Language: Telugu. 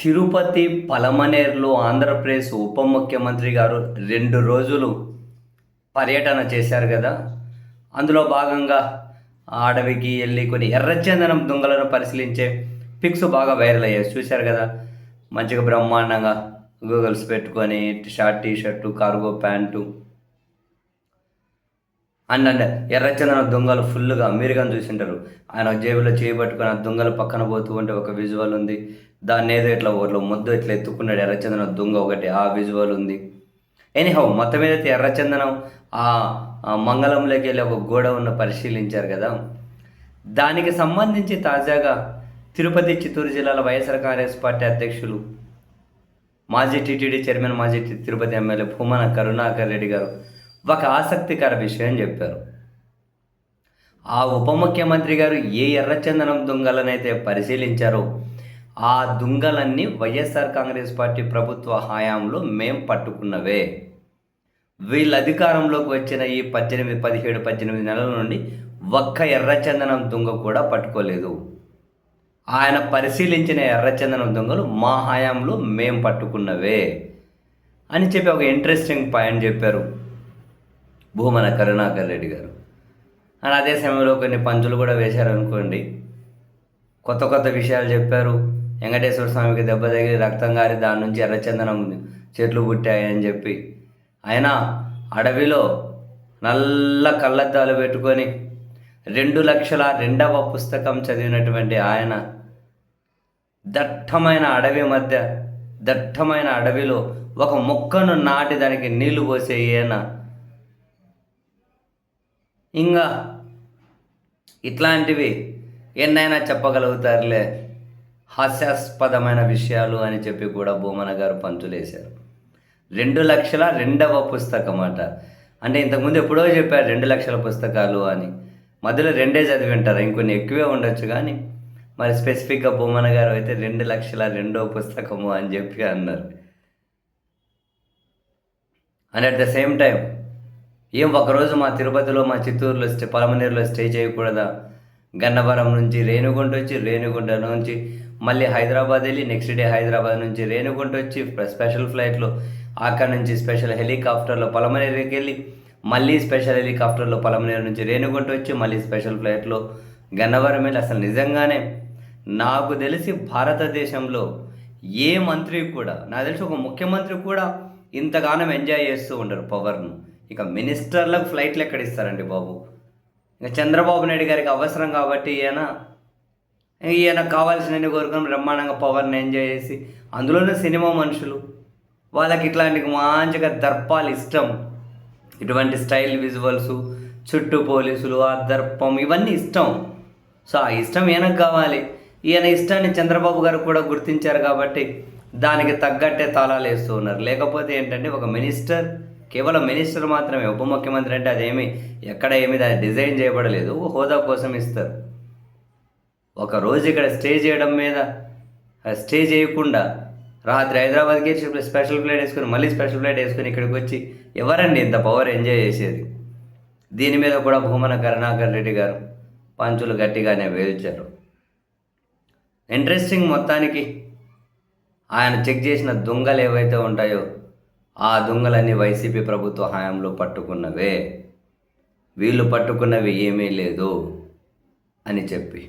తిరుపతి పలమనేరులో ఆంధ్రప్రదేశ్ ఉప ముఖ్యమంత్రి గారు 2 రోజులు పర్యటన చేశారు కదా! అందులో భాగంగా ఆ అడవికి ఎళ్లి కొన్ని ఎర్రచందనం దుంగలను పరిశీలించే పిక్స్ బాగా వైరల్ అయ్యాయి. చూశారు కదా! మంచిగా బ్రహ్మాండంగా గూగుల్స్ పెట్టుకొని short T shirt, cargo pant and ఎర్రచందనం దొంగలు ఫుల్‌గా మీరు గాని చూసుంటారు. ఆయన జేబులో చేయి పట్టుకొని ఆ దొంగలు పక్కన పోతూ ఉంటే ఒక విజువల్ ఉంది. దాన్నేదో ఇట్లా ఒకళ్ళు ముద్దు ఇట్లా ఎత్తుకున్నాడు ఎర్రచందనం దొంగ ఒకటి ఆ విజువల్ ఉంది. ఎనీహౌ మొత్తం మీదైతే ఎర్రచందనం మంగళంలోకి వెళ్ళి ఒక గోడౌన్‌ను పరిశీలించారు కదా! దానికి సంబంధించి తాజాగా తిరుపతి, చిత్తూరు జిల్లాల వైఎస్ఆర్ కాంగ్రెస్ పార్టీ అధ్యక్షులు, మాజీ టీటీడీ చైర్మన్, మాజీ తిరుపతి ఎమ్మెల్యే భూమన కరుణాకర్ రెడ్డి గారు ఒక ఆసక్తికర విషయం చెప్పారు. ఆ ఉప ముఖ్యమంత్రి గారు ఏ ఎర్రచందనం దొంగలనైతే పరిశీలించారో ఆ దొంగలన్నీ వైఎస్ఆర్ కాంగ్రెస్ పార్టీ ప్రభుత్వ హయాంలో మేం పట్టుకున్నవే. వీళ్ళు అధికారంలోకి వచ్చిన ఈ 18 నెలల నుండి ఒక్క ఎర్రచందనం దొంగ కూడా పట్టుకోలేదు. ఆయన పరిశీలించిన ఎర్రచందనం దొంగలు మా హయాంలో మేం పట్టుకున్నవే అని చెప్పి ఒక ఇంట్రెస్టింగ్ పాయింట్ చెప్పారు భూమన కరుణాకర్ రెడ్డి గారు. అండ్ అదే సమయంలో కొన్ని పంచులు కూడా వేశారనుకోండి. కొత్త విషయాలు చెప్పారు. వెంకటేశ్వర స్వామికి దెబ్బ తగిలి రక్తం గారి దాని నుంచి ఎర్రచందనం చెట్లు పుట్టాయని చెప్పి ఆయన అడవిలో నల్ల కళ్ళద్దాలు పెట్టుకొని 2 లక్షల 2వ పుస్తకం చదివినటువంటి ఆయన దట్టమైన అడవిలో ఒక మొక్కను నాటి దానికి నీళ్లు పోసే ఈయన ఇంకా ఇట్లాంటివి ఎన్నైనా చెప్పగలుగుతారులే హాస్యాస్పదమైన విషయాలు అని చెప్పి కూడా భూమన గారు పంచులేశారు. 2 లక్షల 2వ పుస్తకం అట. అంటే ఇంతకుముందు ఎప్పుడో చెప్పారు 2 లక్షల పుస్తకాలు అని. మధ్యలో 2 చదివి ఉంటారు, ఇంకొన్ని ఎక్కువే ఉండొచ్చు. కానీ మరి స్పెసిఫిక్గా భూమన గారు అయితే 2 లక్షల 2వ పుస్తకము అని చెప్పి అన్నారు. And at the same time ఒకరోజు మా తిరుపతిలో, మా చిత్తూరులో పలమనేరులో స్టే చేయకూడదా? గన్నవరం నుంచి రేణిగుంట వచ్చి, రేణిగుంట నుంచి మళ్ళీ హైదరాబాద్ వెళ్ళి, నెక్స్ట్ డే హైదరాబాద్ నుంచి రేణిగుంట వచ్చి స్పెషల్ ఫ్లైట్లో, అక్కడ నుంచి స్పెషల్ హెలికాప్టర్లో పలమనేరుకి వెళ్ళి, మళ్ళీ స్పెషల్ హెలికాప్టర్లో పలమనేరు నుంచి రేణిగుంట వచ్చి, మళ్ళీ స్పెషల్ ఫ్లైట్లో గన్నవరం వెళ్ళి. అసలు నిజంగానే నాకు తెలిసి భారతదేశంలో ఏ మంత్రి కూడా, నాకు తెలిసి ఒక ముఖ్యమంత్రి కూడా ఇంతగానం ఎంజాయ్ చేస్తూ ఉండరు పవర్ను. ఇక మినిస్టర్లకు ఫ్లైట్లు ఎక్కడ ఇస్తారండి బాబు? ఇక చంద్రబాబు నాయుడు గారికి అవసరం కాబట్టి ఈయన కావాల్సినవి కోరుకొని బ్రహ్మాండంగా పవర్ని ఎంజాయ్ చేసి, అందులోనే సినిమా మనుషులు వాళ్ళకి ఇట్లాంటి మంచిగా దర్పాలు ఇష్టం. ఇటువంటి స్టైల్ విజువల్స్, చుట్టూ పోలీసులు, ఆ దర్పం ఇవన్నీ ఇష్టం. సో ఆ ఇష్టం ఈయనకు కావాలి. ఈయన ఇష్టాన్ని చంద్రబాబు గారు కూడా గుర్తించారు కాబట్టి దానికి తగ్గట్టే తాళాలు వేస్తూ ఉన్నారు. లేకపోతే ఏంటంటే ఒక మినిస్టర్, కేవలం మినిస్టర్ మాత్రమే, ఉప ముఖ్యమంత్రి అంటే అదేమి ఎక్కడ ఏమి దాన్ని డిజైన్ చేయబడలేదు, హోదా కోసం ఇస్తారు. ఒకరోజు ఇక్కడ స్టే చేయకుండా రాత్రి హైదరాబాద్కి స్పెషల్ ఫ్లైట్ వేసుకొని, మళ్ళీ స్పెషల్ ఫ్లైట్ వేసుకొని ఇక్కడికి వచ్చి ఎవరండి ఇంత పవర్ ఎంజాయ్ చేసేది? దీని మీద కూడా భూమన కరుణాకర్ రెడ్డి గారు పంచులు గట్టిగానే వేల్చారు. ఇంట్రెస్టింగ్. మొత్తానికి ఆయన చెక్ చేసిన దొంగలు ఏవైతే ఉంటాయో ఆ దొంగలన్నీ వైసీపీ ప్రభుత్వ హయాంలో పట్టుకున్నవే. వీళ్ళు పట్టుకున్నవి ఏమీ లేదు అని చెప్పి